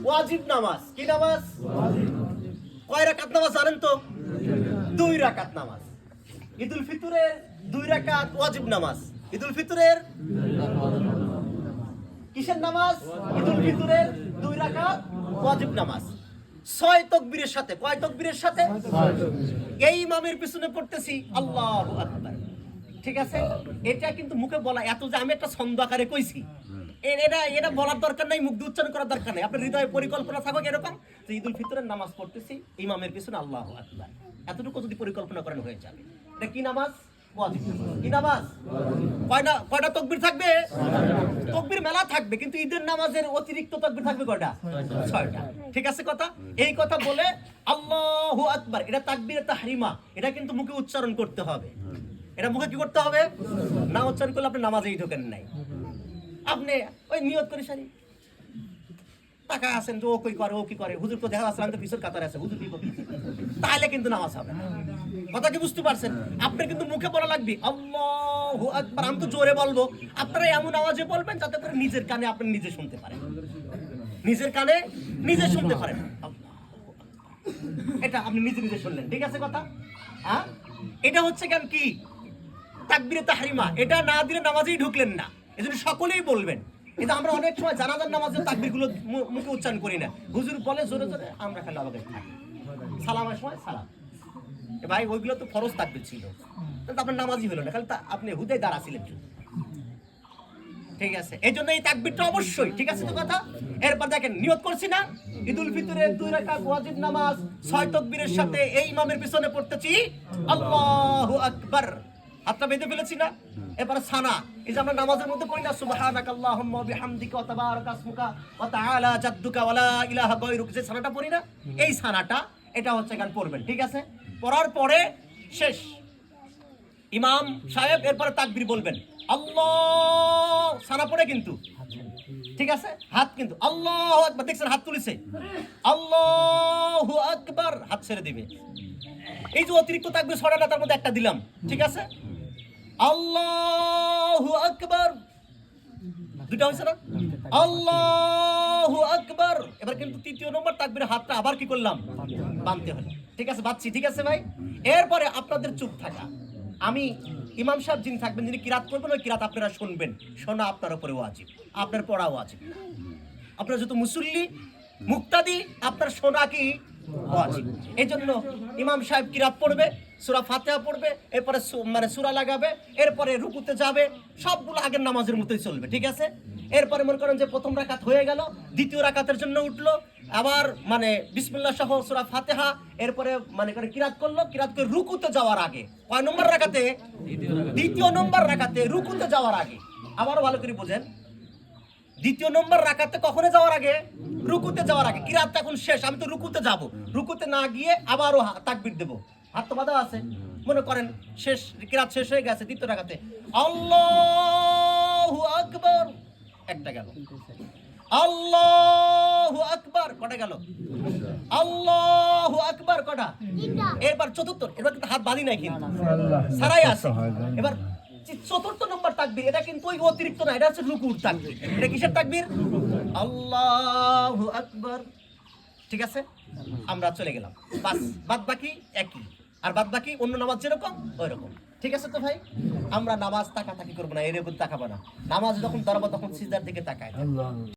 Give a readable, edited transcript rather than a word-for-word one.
ওয়াজিব নামাজ। কি নামাজ? কয় রাকাত নামাজ জানেন তো? 2 রাকাত নামাজ। ঈদুল ফিতরের 2 রাকাত ওয়াজিব নামাজ। ঈদুল ফিতরের কিসের নামাজ? ঈদুল ফিতরের 2 রাকাত ওয়াজিব নামাজ। 6 তাকবীরের সাথে। কয় তাকবীরের সাথে? এই ইমামের পিছনে পড়তেছি আল্লাহু আকবার। ঠিক আছে? এটা কিন্তু মুখে বলা, এত যে আমি একটা ছন্দ আকারে কইছি, এটা বলার দরকার নাই, মুখ দিয়ে উচ্চারণ করার দরকার নাই। আপনার হৃদয়ে পরিকল্পনা থাকুক এরকম যে ঈদুল ফিতরের নামাজ পড়তেছি, ইমামের পিছনে আল্লাহু আকবার, এতটুকু যদি পরিকল্পনা করেন হয়ে যাবে। এটা কি নামাজ? ওয়াজিব। কি নামাজ? কয়টা তাকবীর থাকবে? তাকবীর মেলা থাকবে, কিন্তু ঈদের নামাজের অতিরিক্ত তাকবীর থাকবে কয়টা? 6টা। ঠিক আছে কথা? এই কথা বলে আল্লাহু আকবার, এটা তাকবীরে তাহরিমা, এটা কিন্তু মুখে উচ্চারণ করতে হবে। এটা মুখে কি করতে হবে? না উচ্চারণ করলে আপনি নামাজেই ঢোকেন নাই। আপনি ওই নিয়ত করে সারি টাকা আছেন যে ও কই করে, ও কি করে, হুজুর তো দেখা যাচ্ছে আমি তো পিছর কাতারে আছে, হুজুর কি করবে, তাহলে কিন্তু নামাজ হবে না। কথা কি বুঝতে পারছেন? আপনি কিন্তু মুখে বলা লাগবে আল্লাহু আকবার। আমি তো জোরে বলবো, আপনারা এমন আওয়াজে বলবেন যাতে করে নিজের কানে আপনি নিজে শুনতে পারেন, নিজের কানে নিজে শুনতে পারেন। এটা আপনি নিজে নিজে শুনলেন। ঠিক আছে কথা? হ্যাঁ, এটা হচ্ছে কেন কি তাকবীরে তাহরিমা। এটা না দিলে নামাজেই ঢুকলেন না। এজন্য সকলেই বলবেন। কিন্তু আমরা অনেক সময় জানাজার নামাজের তাকবীরগুলো মুখে উচ্চারণ করি না। হুজুর বলে জোরে জোরে, আমরা খালি আলাদা থাকি। সালামের সময় সালাম, ভাই ওইগুলো তো ফরজ তাকবীর ছিল, কিন্তু আপনার নামাজই হলো না, খালি আপনি হুদায় দাঁড়া ছিলেন। ঠিক আছে? এই জন্য এই তাকবীরটা অবশ্যই। ঠিক আছে তো কথা? এরপর দেখেন, নিয়ত করছি না ঈদুল ফিতরের 2 রাকাত ওয়াজিব নামাজ 6 তাকবীরের সাথে এই ইমামের পিছনে পড়তেছি আল্লাহু আকবার। হাতটা বেঁধে ফেলেছি না? এবারে সানা, এই যে আমরা নামাজের মধ্যে পড়ি না সুবহানাকাল্লাহুম্মা ওয়া বিহামদিকা ওয়া তাবারাকা ইসমুকা ওয়া তাআলা জাদ্দুকা ওয়া লা ইলাহা গায়রুক, যে সানাটা পড়ি না, এই সানাটা এটা হচ্ছে গান পড়বেন। ঠিক আছে? পড়ার পরে শেষ ইমাম সাহেব এরপরে তাকবীর বলবেন আল্লাহ, সানা পড়ে কিন্তু। ঠিক আছে? হাত কিন্তু আল্লাহু আকবার, দেখছেন হাত তুলেছে, আল্লাহু আকবার, হাত ছেড়ে দিবে। এই যে অতিরিক্ত তাকবীর ছড়াটা তার মধ্যে একটা দিলাম। ঠিক আছে? আল্লাহু আকবার, দুটো হয়েছে না? আল্লাহু আকবার। এবার কিন্তু 3য় নম্বর তাকবীরের হাতটা আবার কি করলাম? বাঁধতে হলো। ঠিক আছে? বাঁধছি। ঠিক আছে ভাই? এরপরে আপনাদের চুপ থাকা। আমি ইমাম সাহেব যিনি থাকবেন, যিনি কিরাত করবেন, ওই কিরাত আপনারা শুনবেন। শোনা আপনার উপরে ওয়াজিব, আপনার পড়া ওয়াজিব। আপনারা যত মুসল্লি মুক্তাদি, আপনার শোনা কি ওয়াজিব। এই জন্য ইমাম সাহেব কিরাত পড়বে, সূরা ফাতিহা পড়বে, এরপরে মানে সূরা লাগাবে, এরপরে রুকুতে যাবে, সবগুলো আগের নামাজের মতোই চলবে। ঠিক আছে? এরপরে মনে করেন যে প্রথম রাকাত হয়ে গেল, দ্বিতীয় রাকাতের জন্য উঠলো, আবার মানে বিসমিল্লাহ সহ সূরা ফাতিহা, এরপরে মানে করে কিরাত করলো, কিরাত করে রুকুতে যাওয়ার আগে, কয় নম্বর রাকাতে? 2য় নম্বর রাকাতে রুকুতে যাওয়ার আগে। আবারও ভালো করে বোঝেন, 2য় নম্বর রাকাতে কখনো যাওয়ার আগে? রুকুতে যাওয়ার আগে। কিরাত এখন শেষ, আমি তো রুকুতে যাব, রুকুতে না গিয়ে আবারও তাকবীর দেব। হাত তো বাঁধা আছে। মনে করেন শেষ, কিরাত শেষ হয়ে গেছে, 2য় রাকাতে আল্লাহু আকবার, একটা গেল, আল্লাহু আকবার, কটা গেল? আল্লাহু আকবার, কটা? এরপর 4র্থ, এবার কিন্তু হাত বাঁধি নাই, কিন্তু সারাই আছে। এবার 4র্থ নম্বর তাকবীর, এটা কিন্তু ওই অতিরিক্ত না, এটা হচ্ছে রুকুর তাকবীর। এটা কিসের তাকবীর? আল্লাহু আকবার। ঠিক আছে? আমরা চলে গেলাম, বাস। বাদ বাকি একই, আর বাদ বাকি অন্য নামাজ যেরকম ওই রকম। ঠিক আছে তো ভাই? আমরা নামাজ তাকাতাকি করবো না, এরকম তাকাবো না। নামাজ যখন ধরবো তখন সিজদার দিকে তাকায়।